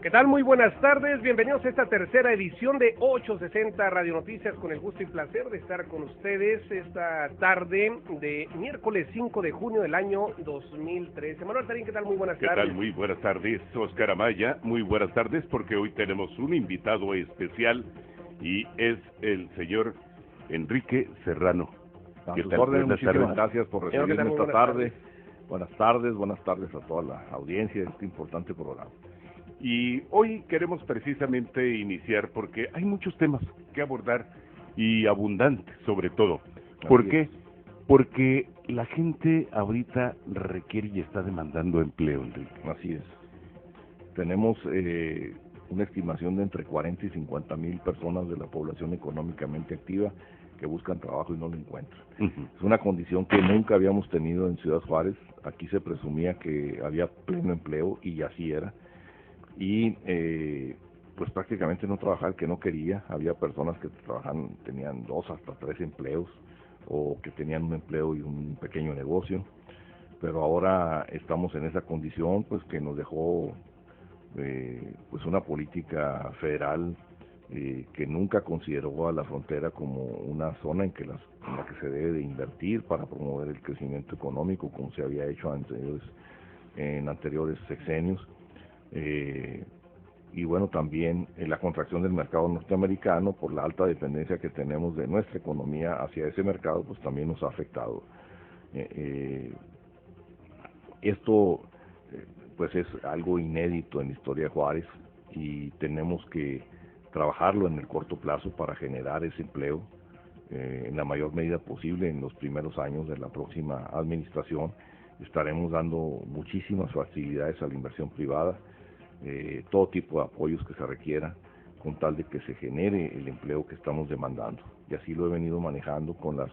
¿Qué tal? Muy buenas tardes, bienvenidos a esta tercera edición de 860 Radio Noticias, con el gusto y placer de estar con ustedes esta tarde de miércoles 5 de junio del año 2013. Manuel Tarín, ¿qué tal? Muy buenas tardes. ¿Qué tal? Muy buenas tardes, Oscar Amaya, muy buenas tardes, porque hoy tenemos un invitado especial y es el señor Enrique Serrano. A sus órdenes, muchísimas gracias por recibirme esta tarde. Buenas tardes a toda la audiencia de este importante programa. Y hoy queremos precisamente iniciar porque hay muchos temas que abordar y abundantes sobre todo. ¿Por qué? Porque la gente ahorita requiere y está demandando empleo, Enrique. Así es. Tenemos una estimación de entre 40 y 50 mil personas de la población económicamente activa que buscan trabajo y no lo encuentran. Es una condición que nunca habíamos tenido en Ciudad Juárez. Aquí se presumía que había pleno empleo y así era. Y pues prácticamente no trabajaba el que no quería. Había personas que trabajaban, tenían 2 hasta 3 empleos, o que tenían un empleo y un pequeño negocio, pero ahora estamos en esa condición, pues que nos dejó pues una política federal que nunca consideró a la frontera como una zona en la que se debe de invertir para promover el crecimiento económico, como se había hecho en anteriores sexenios. Y bueno, también la contracción del mercado norteamericano por la alta dependencia que tenemos de nuestra economía hacia ese mercado, pues también nos ha afectado. Esto pues es algo inédito en la historia de Juárez y tenemos que trabajarlo en el corto plazo para generar ese empleo en la mayor medida posible. En los primeros años de la próxima administración estaremos dando muchísimas facilidades a la inversión privada, todo tipo de apoyos que se requieran, con tal de que se genere el empleo que estamos demandando. Y así lo he venido manejando con las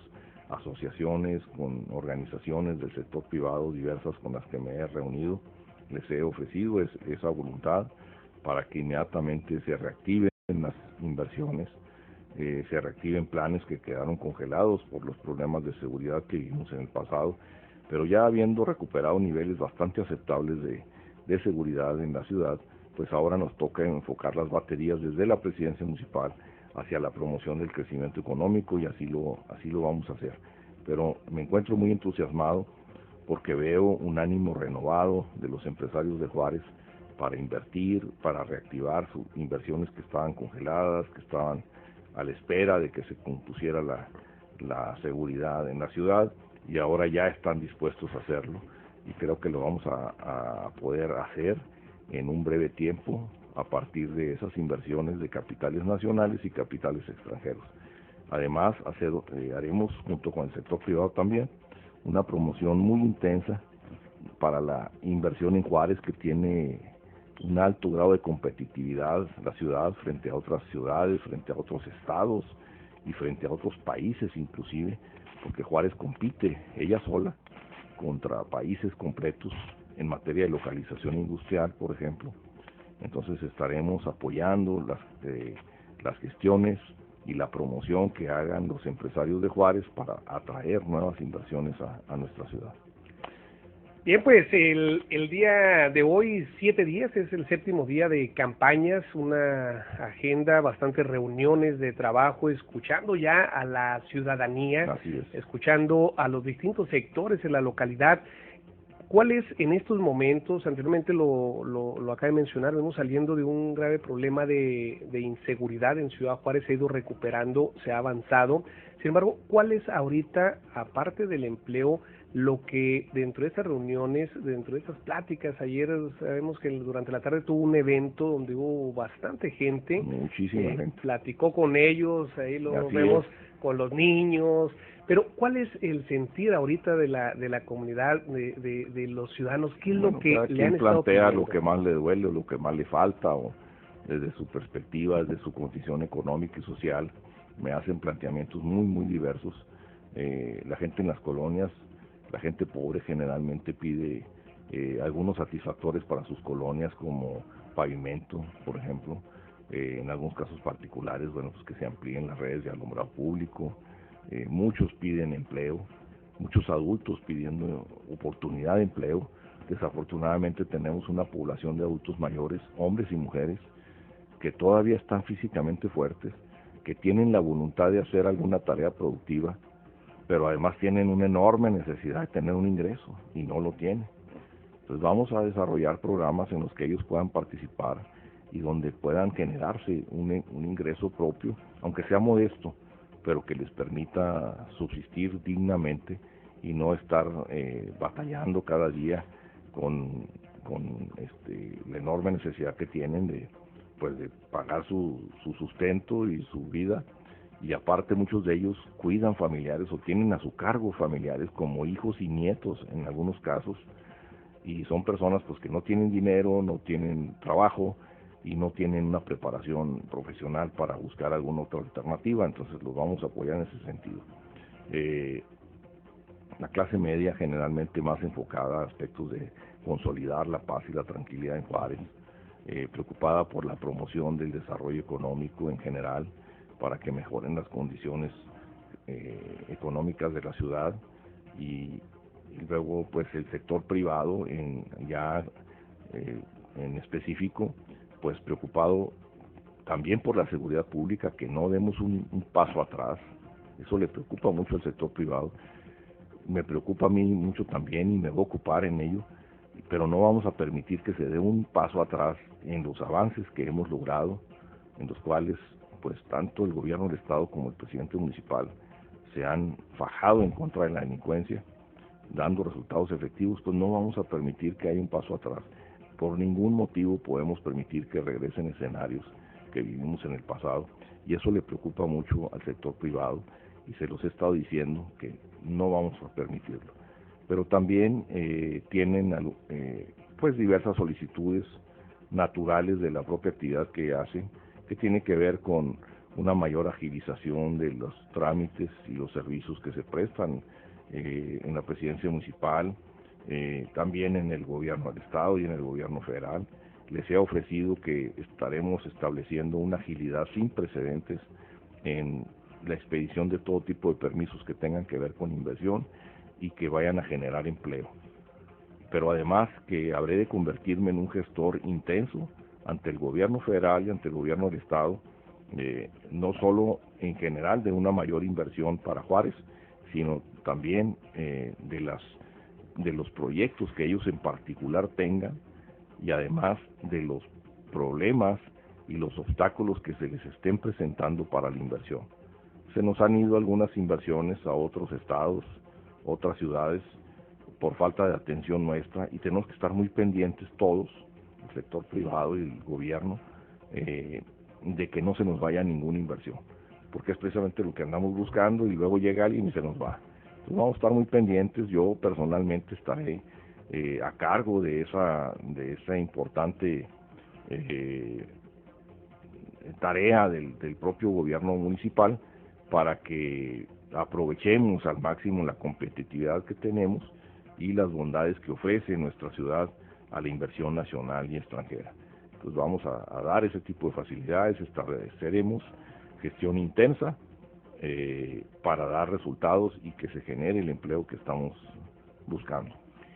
asociaciones, con organizaciones del sector privado diversas con las que me he reunido. Les he ofrecido esa voluntad para que inmediatamente se reactiven las inversiones, se reactiven planes que quedaron congelados por los problemas de seguridad que vivimos en el pasado, pero ya habiendo recuperado niveles bastante aceptables de seguridad en la ciudad, pues ahora nos toca enfocar las baterías desde la presidencia municipal hacia la promoción del crecimiento económico, y así lo vamos a hacer. Pero me encuentro muy entusiasmado porque veo un ánimo renovado de los empresarios de Juárez para invertir, para reactivar sus inversiones que estaban congeladas, que estaban a la espera de que se compusiera la seguridad en la ciudad, y ahora ya están dispuestos a hacerlo. Y creo que lo vamos a poder hacer en un breve tiempo a partir de esas inversiones de capitales nacionales y capitales extranjeros. Además, haremos junto con el sector privado también una promoción muy intensa para la inversión en Juárez, que tiene un alto grado de competitividad la ciudad frente a otras ciudades, frente a otros estados y frente a otros países inclusive, porque Juárez compite ella sola contra países completos en materia de localización industrial, por ejemplo. Entonces estaremos apoyando las gestiones y la promoción que hagan los empresarios de Juárez para atraer nuevas inversiones a nuestra ciudad. Bien, pues el día de hoy, 7/10, es el 7º día de campañas, una agenda, bastantes reuniones de trabajo, escuchando ya a la ciudadanía, escuchando a los distintos sectores en la localidad. ¿Cuál es en estos momentos? Anteriormente lo acaba de mencionar, vemos saliendo de un grave problema de inseguridad en Ciudad Juárez, se ha ido recuperando, se ha avanzado. Sin embargo, ¿cuál es ahorita, aparte del empleo, lo que dentro de estas reuniones, dentro de estas pláticas? Ayer sabemos que durante la tarde tuvo un evento donde hubo bastante gente. Muchísima gente. Platicó con ellos, ahí lo vemos con los niños. Pero ¿cuál es el sentir ahorita de la comunidad, de los ciudadanos? ¿Qué es lo que le han estado plantea pidiendo? Lo que más le duele o lo que más le falta, o desde su perspectiva, desde su condición económica y social, me hacen planteamientos muy, muy diversos. La gente en las colonias, la gente pobre generalmente pide algunos satisfactores para sus colonias, como pavimento, por ejemplo. En algunos casos particulares, bueno, pues que se amplíen las redes de alumbrado público. Muchos piden empleo, muchos adultos pidiendo oportunidad de empleo, desafortunadamente tenemos una población de adultos mayores, hombres y mujeres, que todavía están físicamente fuertes, que tienen la voluntad de hacer alguna tarea productiva, pero además tienen una enorme necesidad de tener un ingreso y no lo tienen. Entonces vamos a desarrollar programas en los que ellos puedan participar y donde puedan generarse un ingreso propio, aunque sea modesto, pero que les permita subsistir dignamente y no estar batallando cada día con la enorme necesidad que tienen de pagar su sustento y su vida. Y aparte muchos de ellos cuidan familiares o tienen a su cargo familiares como hijos y nietos en algunos casos, y son personas pues que no tienen dinero, no tienen trabajo y no tienen una preparación profesional para buscar alguna otra alternativa. Entonces los vamos a apoyar en ese sentido. La clase media generalmente más enfocada a aspectos de consolidar la paz y la tranquilidad en Juárez, preocupada por la promoción del desarrollo económico en general, para que mejoren las condiciones económicas de la ciudad, y luego pues el sector privado en específico, pues preocupado también por la seguridad pública, que no demos un paso atrás. Eso le preocupa mucho al sector privado, me preocupa a mí mucho también y me voy a ocupar en ello, pero no vamos a permitir que se dé un paso atrás en los avances que hemos logrado, en los cuales pues tanto el gobierno del estado como el presidente municipal se han fajado en contra de la delincuencia, dando resultados efectivos. Pues no vamos a permitir que haya un paso atrás. Por ningún motivo podemos permitir que regresen escenarios que vivimos en el pasado, y eso le preocupa mucho al sector privado, y se los he estado diciendo que no vamos a permitirlo. Pero también tienen pues diversas solicitudes naturales de la propia actividad que hacen, que tiene que ver con una mayor agilización de los trámites y los servicios que se prestan en la presidencia municipal, también en el gobierno del estado y en el gobierno federal. Les he ofrecido que estaremos estableciendo una agilidad sin precedentes en la expedición de todo tipo de permisos que tengan que ver con inversión y que vayan a generar empleo. Pero además que habré de convertirme en un gestor intenso ante el gobierno federal y ante el gobierno del estado, no solo en general de una mayor inversión para Juárez, sino también de los proyectos que ellos en particular tengan, y además de los problemas y los obstáculos que se les estén presentando para la inversión. Se nos han ido algunas inversiones a otros estados, otras ciudades, por falta de atención nuestra, y tenemos que estar muy pendientes todos, el sector privado y el gobierno, de que no se nos vaya ninguna inversión, porque es precisamente lo que andamos buscando, y luego llega alguien y se nos va. Entonces vamos a estar muy pendientes. Yo personalmente estaré a cargo de esa importante tarea del propio gobierno municipal, para que aprovechemos al máximo la competitividad que tenemos y las bondades que ofrece nuestra ciudad a la inversión nacional y extranjera. Entonces vamos a dar ese tipo de facilidades, estableceremos gestión intensa para dar resultados y que se genere el empleo que estamos buscando.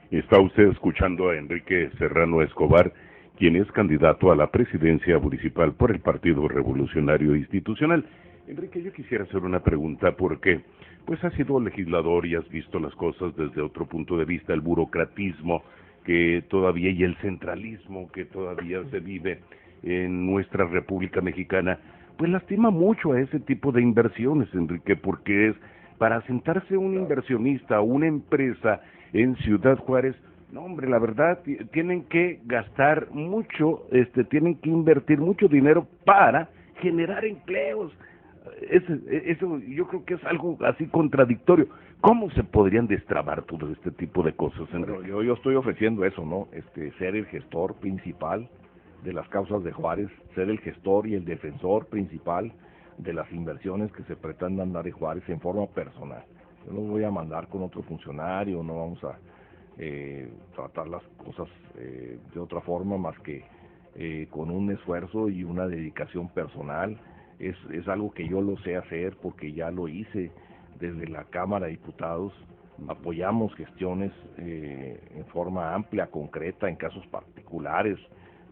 Está usted escuchando a Enrique Serrano Escobar, quien es candidato a la presidencia municipal por el Partido Revolucionario Institucional. Enrique, yo quisiera hacer una pregunta, porque pues has sido legislador y has visto las cosas desde otro punto de vista, el burocratismo que todavía y el centralismo que todavía se vive en nuestra República Mexicana, pues lastima mucho a ese tipo de inversiones, Enrique, porque es para sentarse un inversionista, una empresa en Ciudad Juárez, no hombre, la verdad, tienen que gastar mucho, tienen que invertir mucho dinero para generar empleos. Eso yo creo que es algo así contradictorio. ¿Cómo se podrían destrabar todo este tipo de cosas, Enrique? Bueno, yo estoy ofreciendo eso, ¿no? Ser el gestor principal de las causas de Juárez, ser el gestor y el defensor principal de las inversiones que se pretendan dar en Juárez en forma personal. Yo no voy a mandar con otro funcionario, no vamos a tratar las cosas de otra forma más que con un esfuerzo y una dedicación personal. Es algo que yo lo sé hacer porque ya lo hice desde la Cámara de Diputados, Apoyamos gestiones en forma amplia, concreta, en casos particulares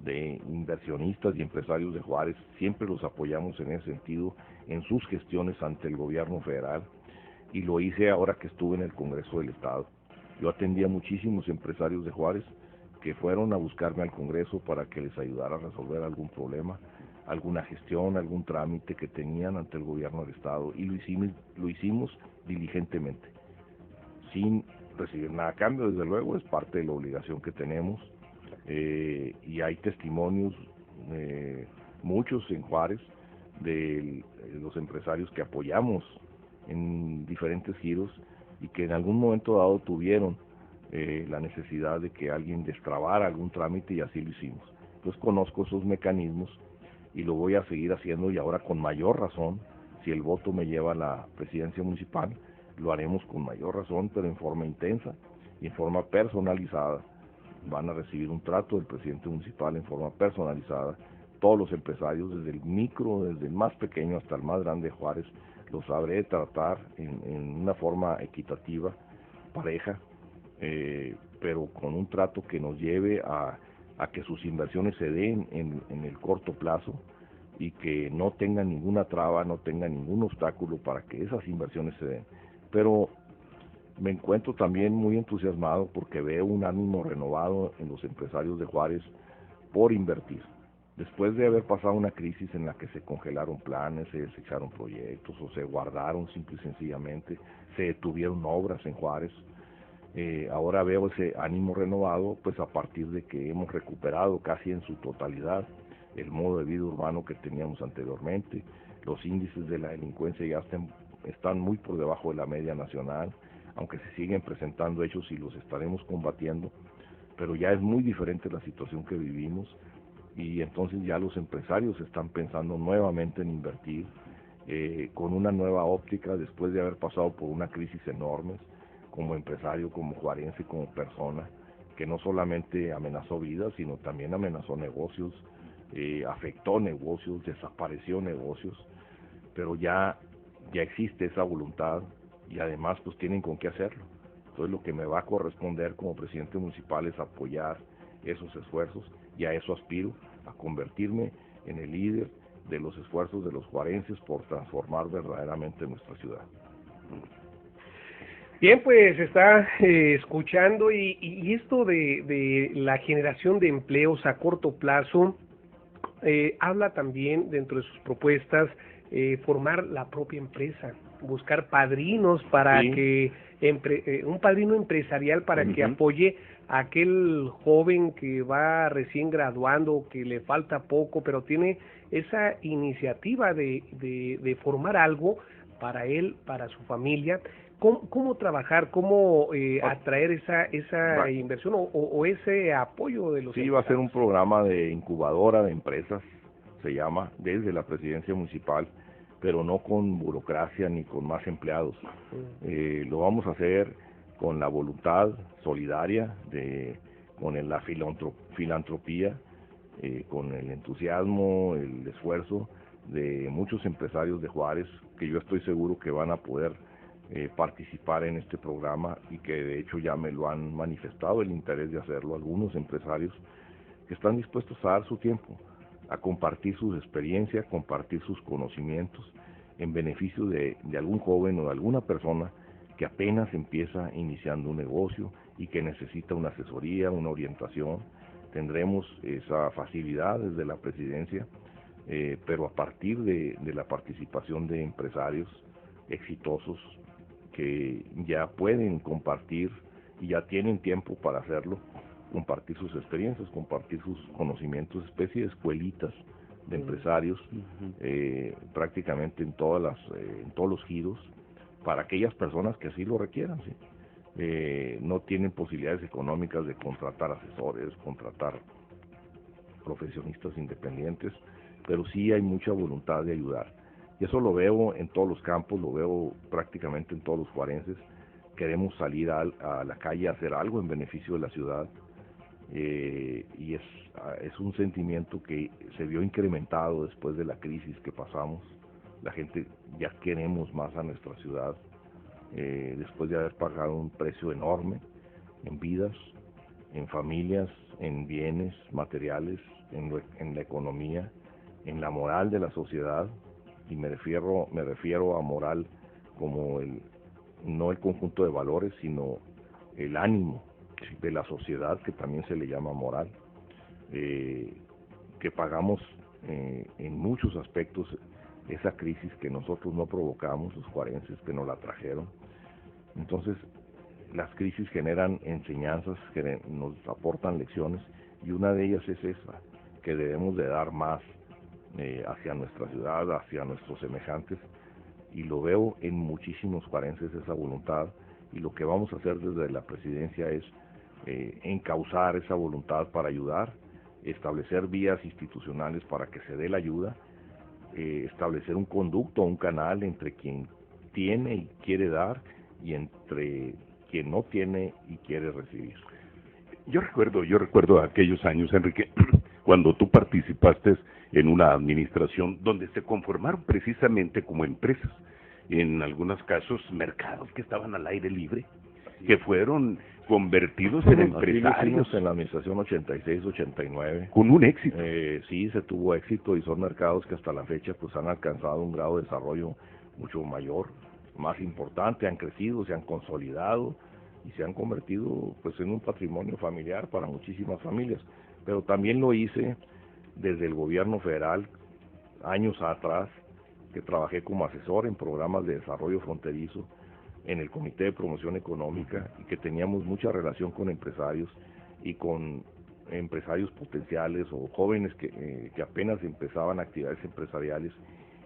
de inversionistas y empresarios de Juárez. Siempre los apoyamos en ese sentido, en sus gestiones ante el gobierno federal, y lo hice ahora que estuve en el Congreso del Estado. Yo atendí a muchísimos empresarios de Juárez que fueron a buscarme al Congreso para que les ayudara a resolver algún problema, alguna gestión, algún trámite que tenían ante el gobierno del Estado, y lo hicimos diligentemente, sin recibir nada a cambio. Desde luego es parte de la obligación que tenemos, y hay testimonios, muchos en Juárez, de los empresarios que apoyamos en diferentes giros y que en algún momento dado tuvieron la necesidad de que alguien destrabara algún trámite, y así lo hicimos. Entonces conozco esos mecanismos y lo voy a seguir haciendo, y ahora con mayor razón. Si el voto me lleva a la presidencia municipal, lo haremos con mayor razón, pero en forma intensa y en forma personalizada. Van a recibir un trato del presidente municipal en forma personalizada. Todos los empresarios, desde el micro, desde el más pequeño hasta el más grande de Juárez, los sabré tratar en una forma equitativa, pareja, pero con un trato que nos lleve a que sus inversiones se den en el corto plazo, y que no tengan ninguna traba, no tengan ningún obstáculo para que esas inversiones se den. Pero me encuentro también muy entusiasmado porque veo un ánimo renovado en los empresarios de Juárez por invertir. Después de haber pasado una crisis en la que se congelaron planes, se desecharon proyectos o se guardaron simple y sencillamente, se detuvieron obras en Juárez, ahora veo ese ánimo renovado, pues a partir de que hemos recuperado casi en su totalidad el modo de vida urbano que teníamos anteriormente. Los índices de la delincuencia ya están muy por debajo de la media nacional, aunque se siguen presentando hechos y los estaremos combatiendo, pero ya es muy diferente la situación que vivimos, y entonces ya los empresarios están pensando nuevamente en invertir, con una nueva óptica, después de haber pasado por una crisis enorme, como empresario, como juarense, como persona, que no solamente amenazó vidas, sino también amenazó negocios, afectó negocios, desapareció negocios, pero ya existe esa voluntad, y además pues tienen con qué hacerlo. Entonces lo que me va a corresponder como presidente municipal es apoyar esos esfuerzos, y a eso aspiro, a convertirme en el líder de los esfuerzos de los juarenses por transformar verdaderamente nuestra ciudad. Bien, pues está escuchando, y esto de la generación de empleos a corto plazo, habla también dentro de sus propuestas formar la propia empresa, buscar padrinos para que un padrino empresarial para que apoye a aquel joven que va recién graduando, que le falta poco, pero tiene esa iniciativa de formar algo para él, para su familia. ¿Cómo trabajar, cómo atraer esa inversión o ese apoyo de los Sí, va a ser un programa de incubadora de empresas, se llama, desde la presidencia municipal, pero no con burocracia ni con más empleados. Lo vamos a hacer con la voluntad solidaria, con la filantropía, con el entusiasmo, el esfuerzo de muchos empresarios de Juárez, que yo estoy seguro que van a poder participar en este programa, y que de hecho ya me lo han manifestado el interés de hacerlo algunos empresarios que están dispuestos a dar su tiempo, a compartir sus experiencias, compartir sus conocimientos en beneficio de algún joven o de alguna persona que apenas empieza iniciando un negocio y que necesita una asesoría, una orientación. Tendremos esa facilidad desde la presidencia, pero a partir de la participación de empresarios exitosos que ya pueden compartir y ya tienen tiempo para hacerlo, compartir sus experiencias, compartir sus conocimientos, especie de escuelitas de empresarios, prácticamente en todos los giros, para aquellas personas que así lo requieran, ¿sí? No tienen posibilidades económicas de contratar asesores, contratar profesionistas independientes, pero sí hay mucha voluntad de ayudar. Y eso lo veo en todos los campos, lo veo prácticamente en todos los juarenses. Queremos salir a la calle a hacer algo en beneficio de la ciudad, y es un sentimiento que se vio incrementado después de la crisis que pasamos. La gente ya queremos más a nuestra ciudad, después de haber pagado un precio enorme en vidas, en familias, en bienes materiales, en la economía, en la moral de la sociedad, y me refiero a moral como no el conjunto de valores, sino el ánimo de la sociedad, que también se le llama moral, que pagamos en muchos aspectos esa crisis que nosotros no provocamos, los juarenses que nos la trajeron. Entonces, las crisis generan enseñanzas, que nos aportan lecciones, y una de ellas es esa, que debemos de dar más hacia nuestra ciudad, hacia nuestros semejantes, y lo veo en muchísimos juarenses esa voluntad, y lo que vamos a hacer desde la presidencia es encauzar esa voluntad para ayudar, establecer vías institucionales para que se dé la ayuda, establecer un conducto, un canal entre quien tiene y quiere dar y entre quien no tiene y quiere recibir. Yo recuerdo aquellos años, Enrique, cuando tú participaste en una administración donde se conformaron precisamente como empresas, en algunos casos mercados que estaban al aire libre, que fueron convertidos en empresarios. En la administración 86-89. Con un éxito. Sí, se tuvo éxito, y son mercados que hasta la fecha pues han alcanzado un grado de desarrollo mucho mayor, más importante, han crecido, se han consolidado y se han convertido pues en un patrimonio familiar para muchísimas familias. Pero también lo hice desde el gobierno federal, años atrás, que trabajé como asesor en programas de desarrollo fronterizo en el Comité de Promoción Económica, y que teníamos mucha relación con empresarios y con empresarios potenciales o jóvenes que apenas empezaban actividades empresariales,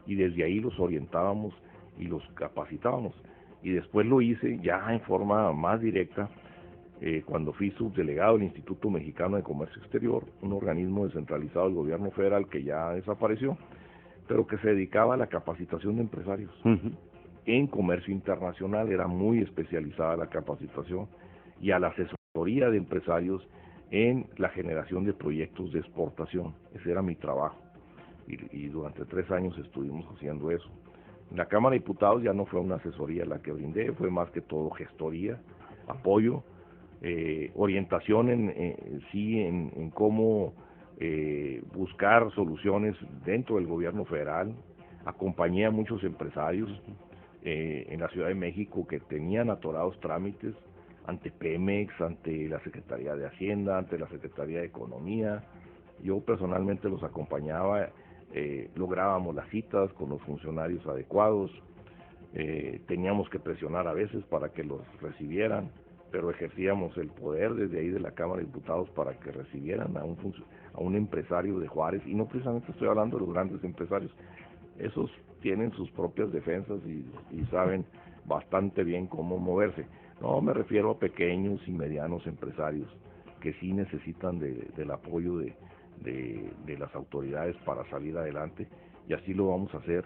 y desde ahí los orientábamos y los capacitábamos. Y después lo hice ya en forma más directa cuando fui subdelegado del Instituto Mexicano de Comercio Exterior, un organismo descentralizado del gobierno federal que ya desapareció, pero que se dedicaba a la capacitación de empresarios. En comercio internacional era muy especializada la capacitación, y a la asesoría de empresarios en la generación de proyectos de exportación. Ese era mi trabajo, y durante 3 años estuvimos haciendo eso. En la Cámara de Diputados ya no fue una asesoría la que brindé, fue más que todo gestoría, apoyo, orientación en cómo buscar soluciones dentro del gobierno federal. Acompañé a muchos empresarios en la Ciudad de México que tenían atorados trámites ante Pemex, ante la Secretaría de Hacienda, ante la Secretaría de Economía. Yo personalmente los acompañaba, lográbamos las citas con los funcionarios adecuados, teníamos que presionar a veces para que los recibieran, pero ejercíamos el poder desde ahí de la Cámara de Diputados para que recibieran a un empresario de Juárez, y no precisamente estoy hablando de los grandes empresarios. Esos tienen sus propias defensas y saben bastante bien cómo moverse. No, me refiero a pequeños y medianos empresarios que sí necesitan del apoyo de las autoridades para salir adelante, y así lo vamos a hacer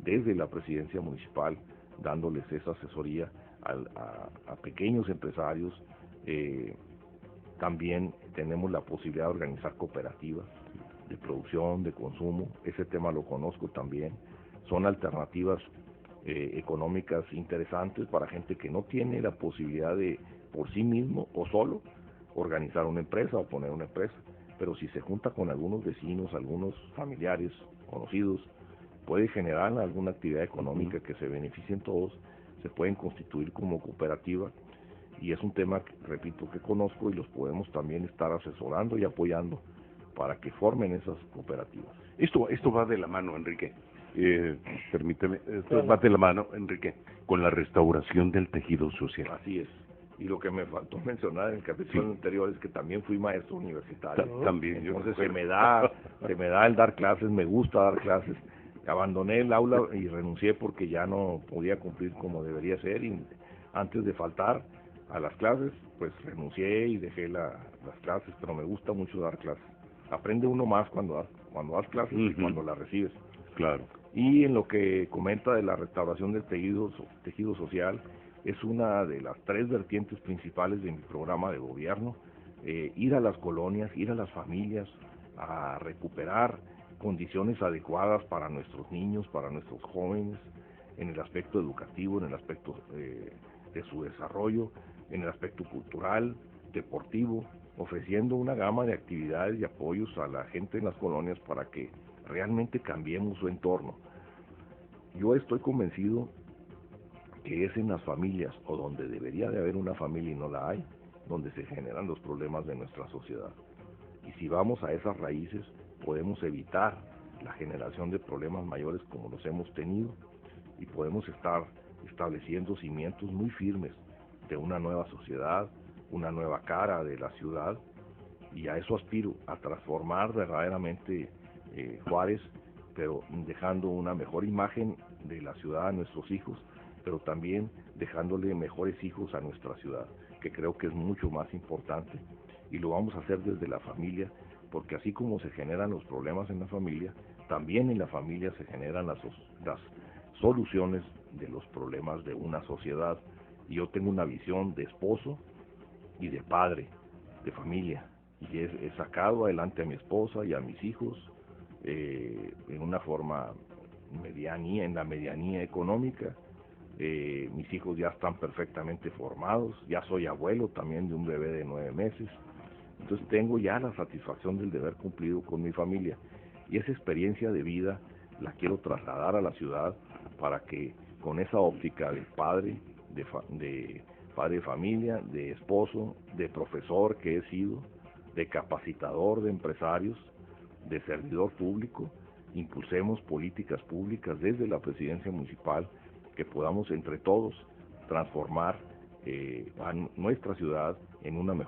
desde la presidencia municipal, dándoles esa asesoría a pequeños empresarios. También tenemos la posibilidad de organizar cooperativas de producción, de consumo. Ese tema lo conozco también. Son alternativas económicas interesantes para gente que no tiene la posibilidad de por sí mismo o solo organizar una empresa o poner una empresa, pero si se junta con algunos vecinos, algunos familiares, conocidos, puede generar alguna actividad económica que se beneficien todos, se pueden constituir como cooperativa, y es un tema, repito, que conozco, y los podemos también estar asesorando y apoyando para que formen esas cooperativas. Esto va de la mano, Enrique. Permíteme, esto va de la mano, Enrique, con la restauración del tejido social. Así es. Y lo que me faltó mencionar en el capítulo anterior es que también fui maestro universitario. También. Entonces se me da el dar clases, me gusta dar clases. Abandoné el aula y renuncié porque ya no podía cumplir como debería ser, y antes de faltar a las clases, pues renuncié y dejé las clases, pero me gusta mucho dar clases. Aprende uno más cuando das clases y cuando las recibes. Claro. Y en lo que comenta de la restauración del tejido social, es una de las 3 vertientes principales de mi programa de gobierno, ir a las colonias, ir a las familias, a recuperar condiciones adecuadas para nuestros niños, para nuestros jóvenes, en el aspecto educativo, en el aspecto de su desarrollo, en el aspecto cultural, deportivo, ofreciendo una gama de actividades y apoyos a la gente en las colonias para que realmente cambiemos su entorno. Yo estoy convencido que es en las familias, o donde debería de haber una familia y no la hay, donde se generan los problemas de nuestra sociedad. Y si vamos a esas raíces, podemos evitar la generación de problemas mayores como los hemos tenido, y podemos estar estableciendo cimientos muy firmes de una nueva sociedad, una nueva cara de la ciudad, y a eso aspiro, a transformar verdaderamente Juárez, pero dejando una mejor imagen de la ciudad a nuestros hijos, pero también dejándole mejores hijos a nuestra ciudad, que creo que es mucho más importante, y lo vamos a hacer desde la familia, porque así como se generan los problemas en la familia, también en la familia se generan las soluciones de los problemas de una sociedad. Y yo tengo una visión de esposo y de padre, de familia, y he sacado adelante a mi esposa y a mis hijos en una forma medianía, en la medianía económica. Mis hijos ya están perfectamente formados, ya soy abuelo también de un bebé de 9 meses, entonces tengo ya la satisfacción del deber cumplido con mi familia, y esa experiencia de vida la quiero trasladar a la ciudad para que con esa óptica de padre, de padre de familia, de esposo, de profesor que he sido, de capacitador de empresarios, de servidor público, impulsemos políticas públicas desde la presidencia municipal que podamos entre todos transformar a nuestra ciudad en una mejor